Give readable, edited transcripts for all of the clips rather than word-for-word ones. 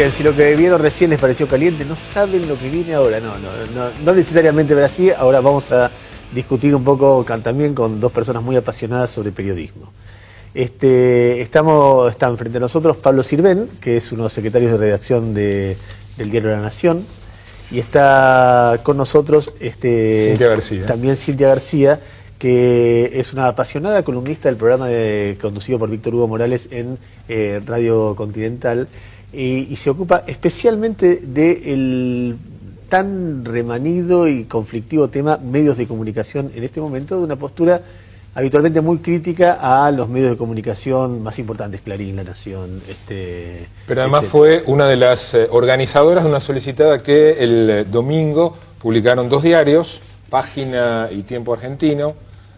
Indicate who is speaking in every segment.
Speaker 1: bien, si lo que vieron recién les pareció caliente, no saben lo que viene ahora. No necesariamente así. Ahora vamos a discutir un poco también con dos personas muy apasionadas sobre periodismo. Están frente a nosotros Pablo Sirven, que es uno de los secretarios de redacción del diario La Nación, y está con nosotros
Speaker 2: Cintia García.
Speaker 1: También Cintia García, que es una apasionada columnista del programa conducido por Víctor Hugo Morales en Radio Continental, y se ocupa especialmente del tan remanido y conflictivo tema medios de comunicación en este momento, de una postura habitualmente muy crítica a los medios de comunicación más importantes, Clarín, La Nación.
Speaker 2: Pero además
Speaker 1: etcétera.
Speaker 2: fue una de las organizadoras de una solicitada que el domingo publicaron dos diarios, Página y Tiempo Argentino,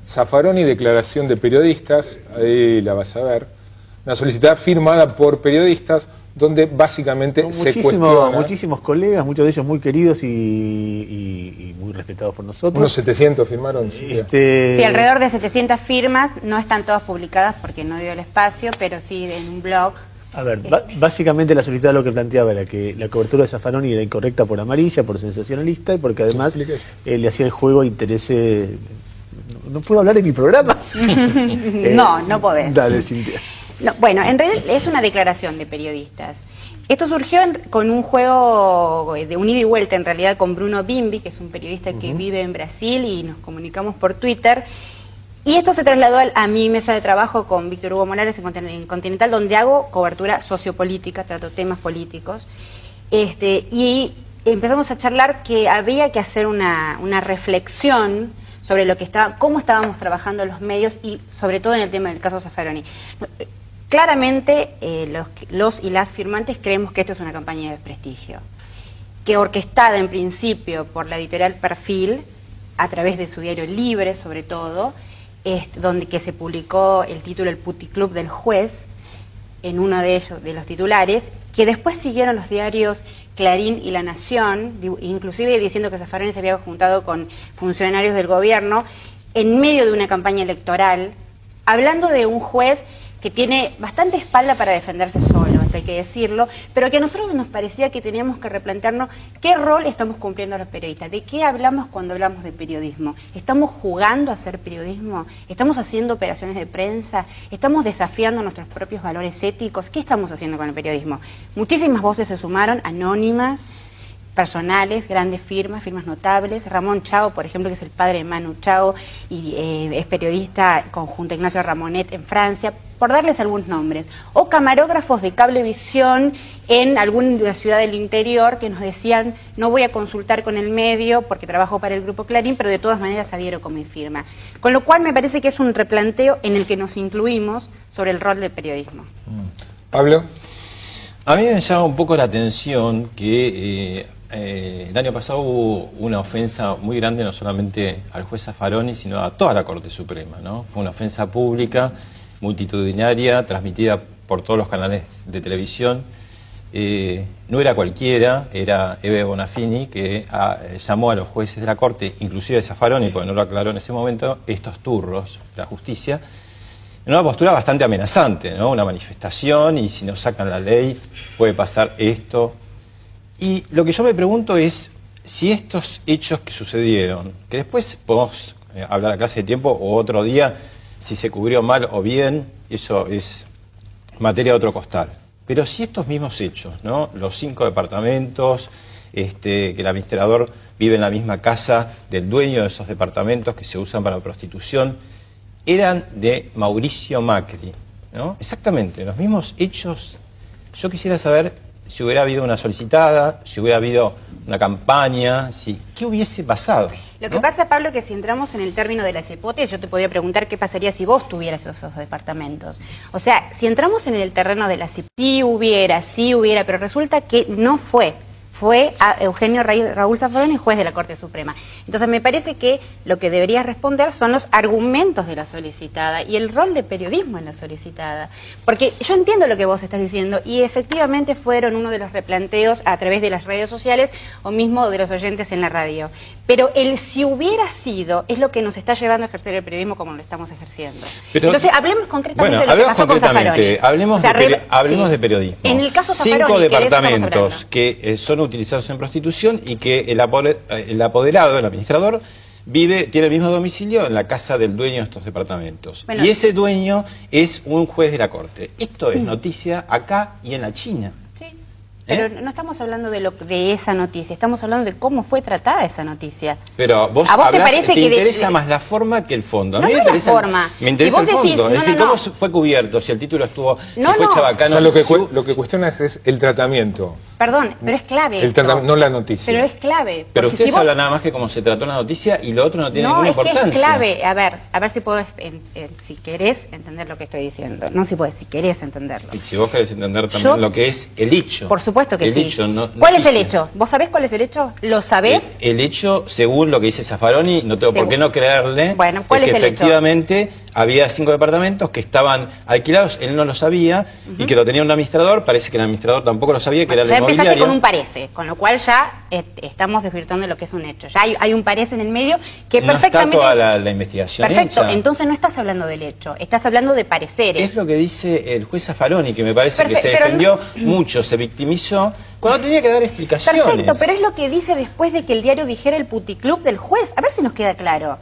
Speaker 2: Zaffaroni, declaración de periodistas, ahí la vas a ver, una solicitada firmada por periodistas donde básicamente se cuestiona.
Speaker 1: Muchísimos colegas, muchos de ellos muy queridos y muy respetados por nosotros.
Speaker 2: Unos 700 firmaron.
Speaker 3: Sí, alrededor de 700 firmas, no están todas publicadas porque no dio el espacio, pero sí en un blog.
Speaker 1: A ver, básicamente la solicitada lo que planteaba era que la cobertura de Zaffaroni era incorrecta por amarilla, por sensacionalista, y porque además le hacía el juego a intereses... ¿No puedo hablar en mi programa?
Speaker 3: No podés.
Speaker 1: Dale, Cintia.
Speaker 3: No, bueno, en realidad es una declaración de periodistas. Esto surgió con un juego de un ida y vuelta, en realidad, con Bruno Bimbi, que es un periodista que vive en Brasil, y nos comunicamos por Twitter. Y esto se trasladó a mi mesa de trabajo con Víctor Hugo Morales en Continental, donde hago cobertura sociopolítica, trato temas políticos. Y empezamos a charlar que había que hacer una reflexión sobre cómo estábamos trabajando los medios y sobre todo en el tema del caso Zaffaroni. Claramente los y las firmantes creemos que esto es una campaña de desprestigio, que orquestada en principio por la editorial Perfil, a través de su diario Libre sobre todo, que se publicó el título El Puticlub del Juez, en uno de ellos, de los titulares, que después siguieron los diarios Clarín y La Nación, inclusive diciendo que Zaffaroni se había juntado con funcionarios del gobierno en medio de una campaña electoral, hablando de un juez que tiene bastante espalda para defenderse solo, hay que decirlo, pero que a nosotros nos parecía que teníamos que replantearnos qué rol estamos cumpliendo los periodistas, de qué hablamos cuando hablamos de periodismo. ¿Estamos jugando a hacer periodismo? ¿Estamos haciendo operaciones de prensa? ¿Estamos desafiando nuestros propios valores éticos? ¿Qué estamos haciendo con el periodismo? Muchísimas voces se sumaron, anónimas, personales, grandes firmas notables. Ramón Chao, por ejemplo, que es el padre de Manu Chao y es periodista junto a Ignacio Ramonet en Francia, por darles algunos nombres. O camarógrafos de Cablevisión en alguna ciudad del interior que nos decían: no voy a consultar con el medio porque trabajo para el Grupo Clarín, pero de todas maneras adhiero con mi firma. Con lo cual me parece que es un replanteo en el que nos incluimos sobre el rol del periodismo.
Speaker 2: Pablo.
Speaker 4: A mí me llama un poco la atención que el año pasado hubo una ofensa muy grande no solamente al juez Zaffaroni, sino a toda la Corte Suprema, ¿no? Fue una ofensa pública, multitudinaria, transmitida por todos los canales de televisión. No era cualquiera, era Eve Bonafini, que llamó a los jueces de la Corte, inclusive a Zaffaroni, porque no lo aclaró en ese momento, estos turros de la justicia, en una postura bastante amenazante, ¿no? Una manifestación, y si no sacan la ley puede pasar esto. Y lo que yo me pregunto es si estos hechos que sucedieron, que después podemos hablar acá hace tiempo o otro día, si se cubrió mal o bien, eso es materia de otro costal. Pero si estos mismos hechos, ¿no? Los 5 departamentos, que el administrador vive en la misma casa del dueño de esos departamentos que se usan para prostitución, eran de Mauricio Macri, ¿no? Exactamente, los mismos hechos. Yo quisiera saber si hubiera habido una solicitada, si hubiera habido una campaña, ¿qué hubiese pasado?
Speaker 3: Lo que pasa, Pablo, que si entramos en el término de las hipótesis, yo te podría preguntar qué pasaría si vos tuvieras esos departamentos. O sea, si entramos en el terreno de las hipótesis, sí hubiera, pero resulta que no fue. fue a Eugenio Raúl Zaffaroni, juez de la Corte Suprema. Entonces me parece que lo que debería responder son los argumentos de la solicitada y el rol de periodismo en la solicitada. Porque yo entiendo lo que vos estás diciendo y efectivamente fueron uno de los replanteos a través de las redes sociales o mismo de los oyentes en la radio. Pero el si hubiera sido es lo que nos está llevando a ejercer el periodismo como lo estamos ejerciendo.
Speaker 4: Pero,
Speaker 3: entonces hablemos concretamente de lo que pasó con Zaffaroni.
Speaker 4: Hablemos de periodismo.
Speaker 3: En el caso Zaffaroni,
Speaker 4: 5 departamentos que son utilizados en prostitución y que el apoderado, el administrador, tiene el mismo domicilio en la casa del dueño de estos departamentos. Bueno, y ese dueño es un juez de la Corte. Esto es noticia acá y en la China.
Speaker 3: Sí. Pero no estamos hablando de esa noticia, estamos hablando de cómo fue tratada esa noticia.
Speaker 4: Pero vos te interesa más la forma que el fondo. A mí me interesa
Speaker 3: la forma.
Speaker 4: Me interesa el fondo. Es decir, cómo fue cubierto, si el título estuvo, si fue chabacano.
Speaker 2: O sea, lo que cuestionas es el tratamiento.
Speaker 3: Perdón, pero es clave.
Speaker 2: No la noticia.
Speaker 3: Pero es clave.
Speaker 4: Pero ustedes hablan nada más que cómo se trató la noticia y lo otro no tiene ninguna importancia.
Speaker 3: No, es que es clave. A ver si puedo, si querés entender lo que estoy diciendo. No si podés, si querés entenderlo.
Speaker 4: Y si vos querés entender también lo que es el hecho.
Speaker 3: Por supuesto que
Speaker 4: el
Speaker 3: sí.
Speaker 4: Hecho,
Speaker 3: ¿Cuál es el hecho? ¿Vos sabés cuál es el hecho? ¿Lo sabés?
Speaker 4: El hecho, según lo que dice Zaffaroni, no tengo por qué no creerle,
Speaker 3: bueno, ¿cuál es
Speaker 4: que
Speaker 3: el
Speaker 4: efectivamente
Speaker 3: hecho?
Speaker 4: Había 5 departamentos que estaban alquilados, él no lo sabía, y que lo tenía un administrador, parece que el administrador tampoco lo sabía, que era el inmobiliario.
Speaker 3: Ya empezaste con un parece, con lo cual ya estamos desvirtuando lo que es un hecho. Ya hay un parece en el medio que
Speaker 4: no
Speaker 3: perfectamente...
Speaker 4: No está toda la investigación
Speaker 3: perfecto,
Speaker 4: hecha.
Speaker 3: Entonces no estás hablando del hecho, estás hablando de pareceres.
Speaker 4: Es lo que dice el juez Zaffaroni, que me parece que se defendió mucho, se victimizó, cuando tenía que dar explicaciones.
Speaker 3: Perfecto, pero es lo que dice después de que el diario dijera el puticlub del juez. A ver si nos queda claro.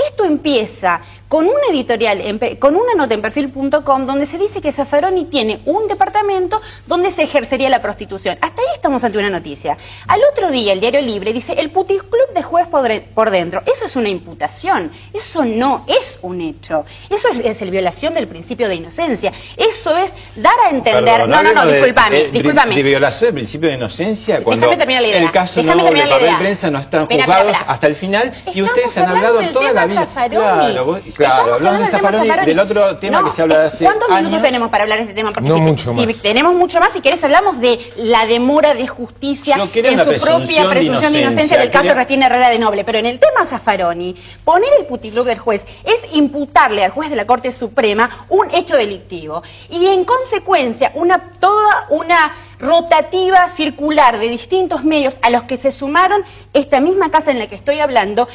Speaker 3: Esto empieza con una editorial, con una nota en perfil.com donde se dice que Zaffaroni tiene un departamento donde se ejercería la prostitución. Hasta ahí estamos ante una noticia. Al otro día el Diario Libre dice el puticlub de juez por dentro. Eso es una imputación, eso no es un hecho. Eso es la violación del principio de inocencia. Eso es dar a entender...
Speaker 4: Perdón,
Speaker 3: discúlpame.
Speaker 4: De violación del principio de inocencia cuando
Speaker 3: el
Speaker 4: caso nuevo de papel prensa no están juzgados hasta el final y ustedes han hablado toda la vida. Claro, hablamos de Zaffaroni, del otro tema que se habla de hace
Speaker 3: ¿Cuántos minutos tenemos para hablar de este tema? Porque
Speaker 2: no mucho más.
Speaker 3: Si tenemos mucho más, si querés hablamos de la demora de justicia en su propia presunción de inocencia del caso Ernestina Herrera de Noble. Pero en el tema Zaffaroni, poner el puticlub del juez es imputarle al juez de la Corte Suprema un hecho delictivo. Y en consecuencia, toda una rotativa circular de distintos medios a los que se sumaron esta misma casa en la que estoy hablando,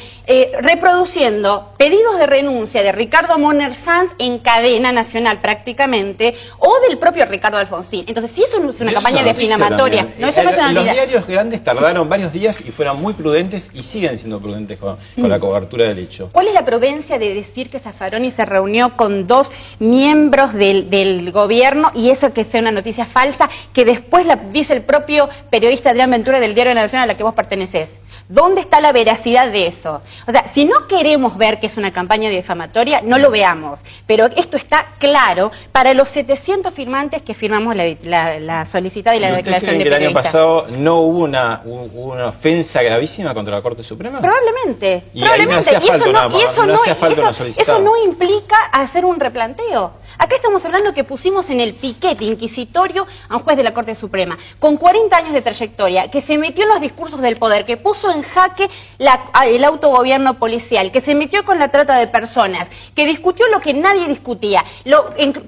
Speaker 3: reproduciendo pedidos de renuncia de Ricardo Moner Sanz en cadena nacional prácticamente, o del propio Ricardo Alfonsín. Entonces, si eso no es una campaña defamatoria, no, eso no es una
Speaker 4: Los diarios grandes tardaron varios días y fueron muy prudentes y siguen siendo prudentes con la cobertura del hecho.
Speaker 3: ¿Cuál es la prudencia de decir que Zaffaroni se reunió con 2 miembros del gobierno y eso que sea una noticia falsa que después la dice el propio periodista Adrián Ventura del Diario de la Nación a la que vos pertenecés? ¿Dónde está la veracidad de eso? O sea, si no queremos ver que es una campaña difamatoria, no lo veamos. Pero esto está claro para los 700 firmantes que firmamos la solicitada y la declaración de periodista.
Speaker 4: ¿El año pasado no hubo una ofensa gravísima contra la Corte Suprema?
Speaker 3: Probablemente.
Speaker 4: Y ahí no hacía falta una solicitada.
Speaker 3: Eso no implica hacer un replanteo. Acá estamos hablando que pusimos en el piquete inquisitorio a un juez de la Corte Suprema, con 40 años de trayectoria, que se metió en los discursos del poder, que puso en jaque el autogobierno policial, que se metió con la trata de personas, que discutió lo que nadie discutía.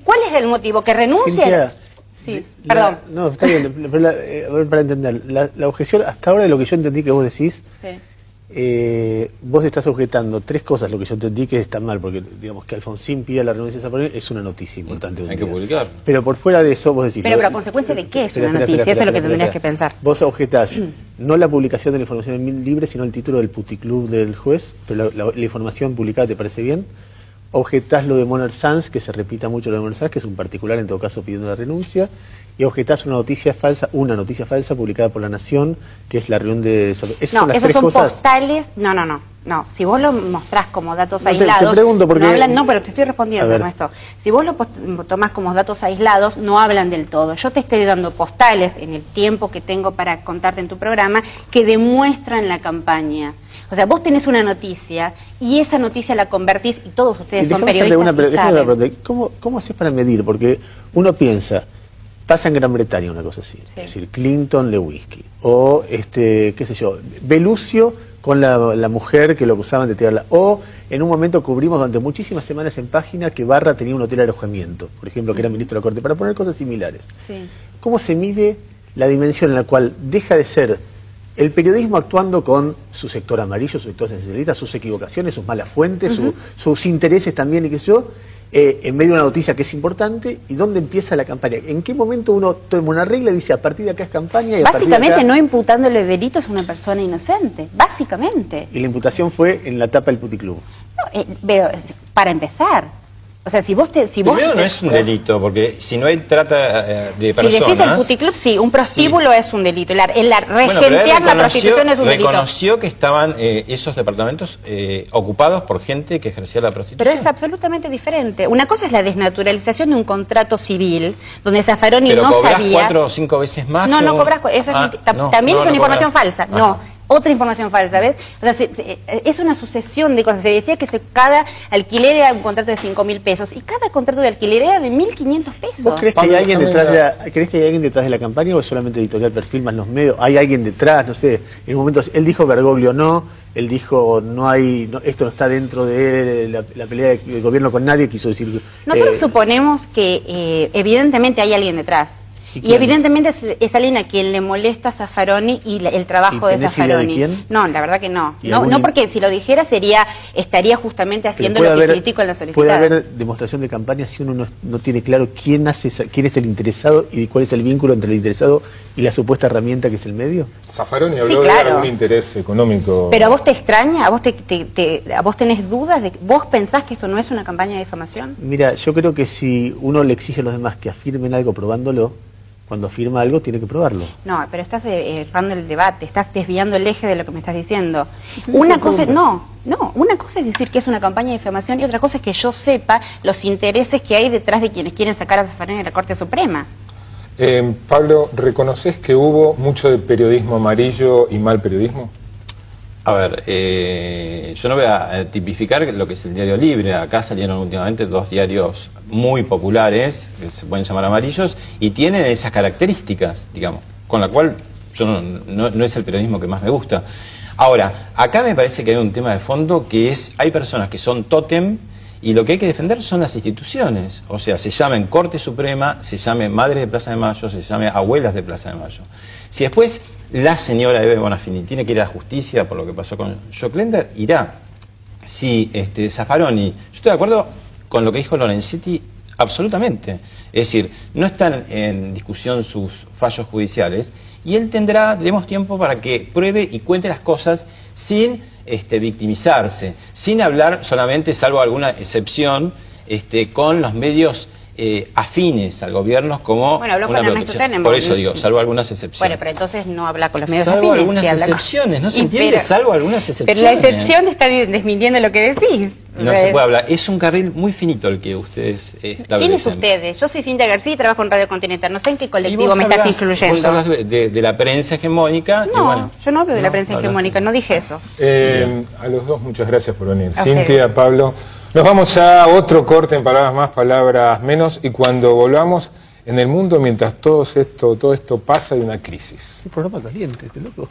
Speaker 3: ¿Cuál es el motivo? ¿Que renuncia? Sí, perdón.
Speaker 1: No, está bien, pero para entender, la objeción, hasta ahora de lo que yo entendí que vos decís, sí. Vos estás objetando 3 cosas, lo que yo entendí que está mal, porque digamos que Alfonsín pida la renuncia de Zaffaroni es una noticia importante.
Speaker 4: Hay que publicar.
Speaker 1: Pero por fuera de eso vos decís...
Speaker 3: Pero a consecuencia de qué es una noticia, eso es lo que tendrías que pensar.
Speaker 1: Vos objetás no la publicación de la información en libre, sino el título del puticlub del juez, pero la información publicada te parece bien. Objetás lo de Moner Sanz, que se repita mucho lo de Moner Sanz, que es un particular en todo caso pidiendo la renuncia, y objetás una noticia falsa publicada por La Nación, que es la reunión de... Esas son las 3 cosas.
Speaker 3: Postales, no, si vos lo mostrás como datos aislados...
Speaker 1: Te pregunto porque...
Speaker 3: No, pero te estoy respondiendo, ¿no? Esto. Si vos lo tomás como datos aislados, no hablan del todo. Yo te estoy dando postales en el tiempo que tengo para contarte en tu programa que demuestran la campaña. O sea, vos tenés una noticia y esa noticia la convertís, y todos ustedes son periodistas y saben.
Speaker 1: ¿Cómo haces para medir? Porque uno piensa, Pasa en Gran Bretaña una cosa así, es decir, Clinton, Lewinsky, o qué sé yo, Belluccio con la mujer que lo acusaban de tirarla, o en un momento cubrimos durante muchísimas semanas en página que Barra tenía un hotel de alojamiento, por ejemplo, que era ministro de la Corte, para poner cosas similares.
Speaker 3: Sí.
Speaker 1: ¿Cómo se mide la dimensión en la cual deja de ser el periodismo actuando con su sector amarillo, su sector sensacionalista, sus equivocaciones, sus malas fuentes, sus intereses también y qué sé yo, en medio de una noticia que es importante, y dónde empieza la campaña? ¿En qué momento uno toma una regla y dice a partir de acá es campaña? Y
Speaker 3: básicamente no imputándole delitos a una persona inocente, básicamente.
Speaker 1: Y la imputación fue en la tapa del puticlub.
Speaker 3: No, pero para empezar, o sea,
Speaker 4: Primero no es un delito, porque si no hay trata de personas...
Speaker 3: Si decís el puticlub, sí, un prostíbulo es un delito. Regentear la prostitución es un delito.
Speaker 4: Reconoció que estaban esos departamentos ocupados por gente que ejercía la prostitución.
Speaker 3: Pero es absolutamente diferente. Una cosa es la desnaturalización de un contrato civil, donde Zaffaroni
Speaker 4: pero
Speaker 3: no sabía...
Speaker 4: ¿Pero cobras 4 o 5 veces más?
Speaker 3: No, no cobras... Eso también es una información falsa. No. Otra información falsa, ¿ves? O sea, es una sucesión de cosas. Se decía que cada alquiler era un contrato de 5.000 pesos y cada contrato de alquiler era de 1.500 pesos.
Speaker 1: ¿Vos crees que hay alguien detrás de la campaña o es solamente Editorial Perfil más los medios? ¿Hay alguien detrás? No sé, en un momento él dijo Bergoglio no, él dijo esto no está dentro de la pelea del gobierno con nadie, quiso decir...
Speaker 3: Nosotros suponemos que evidentemente hay alguien detrás. Y evidentemente es alguien a quien le molesta a Zaffaroni y el trabajo de Zaffaroni.
Speaker 1: ¿Idea de quién?
Speaker 3: No, la verdad que no. No, porque si lo dijera estaría justamente haciendo lo que critico en la solicitada.
Speaker 1: Puede haber demostración de campaña si uno no tiene claro quién es el interesado y cuál es el vínculo entre el interesado y la supuesta herramienta que es el medio.
Speaker 2: Zaffaroni habló de algún interés económico.
Speaker 3: Pero a vos te extraña, a vos tenés dudas, vos pensás que esto no es una campaña de difamación.
Speaker 1: Mira, yo creo que si uno le exige a los demás que afirmen algo probándolo, cuando afirma algo tiene que probarlo. No,
Speaker 3: pero estás dejando el debate, estás desviando el eje de lo que me estás diciendo. Una cosa es decir que es una campaña de difamación y otra cosa es que yo sepa los intereses que hay detrás de quienes quieren sacar a Zaffaroni de la Corte Suprema.
Speaker 2: Pablo, ¿reconoces que hubo mucho de periodismo amarillo y mal periodismo?
Speaker 4: A ver, yo no voy a tipificar lo que es el diario Libre. Acá salieron últimamente 2 diarios muy populares, que se pueden llamar amarillos, y tienen esas características, digamos, con la cual yo no es el periodismo que más me gusta. Ahora, acá me parece que hay un tema de fondo que es, hay personas que son tótem, y lo que hay que defender son las instituciones. O sea, se llamen Corte Suprema, se llame Madres de Plaza de Mayo, se llame Abuelas de Plaza de Mayo. Si después la señora Eve Bonafini tiene que ir a la justicia por lo que pasó con Joclender, irá. Si Zaffaroni, yo estoy de acuerdo con lo que dijo Lorenzetti, absolutamente. Es decir, no están en discusión sus fallos judiciales y él tendrá, demos tiempo para que pruebe y cuente las cosas sin victimizarse, sin hablar solamente, salvo alguna excepción, con los medios afines al gobierno como
Speaker 3: habló con Ernesto Tenenbaum.
Speaker 4: Por eso digo, salvo algunas excepciones.
Speaker 3: Bueno, pero entonces no habla con los medios
Speaker 4: salvo
Speaker 3: afines.
Speaker 4: Algunas excepciones, no se entiende, salvo algunas excepciones.
Speaker 3: Pero la excepción está desmintiendo lo que decís.
Speaker 4: No se puede hablar, es un carril muy finito el que ustedes establecen.
Speaker 3: ¿Quiénes ustedes? Yo soy Cintia García y trabajo en Radio Continental, no sé en qué colectivo me estás incluyendo.
Speaker 4: Vos hablas de la prensa hegemónica.
Speaker 3: No, y bueno, yo no hablo de la prensa hegemónica, no dije eso.
Speaker 2: A los dos muchas gracias por venir. Cintia, Pablo. Nos vamos a otro corte en Palabras Más, Palabras Menos, y cuando volvamos, en el mundo, mientras todo esto pasa, hay una crisis.
Speaker 1: Un programa caliente, loco.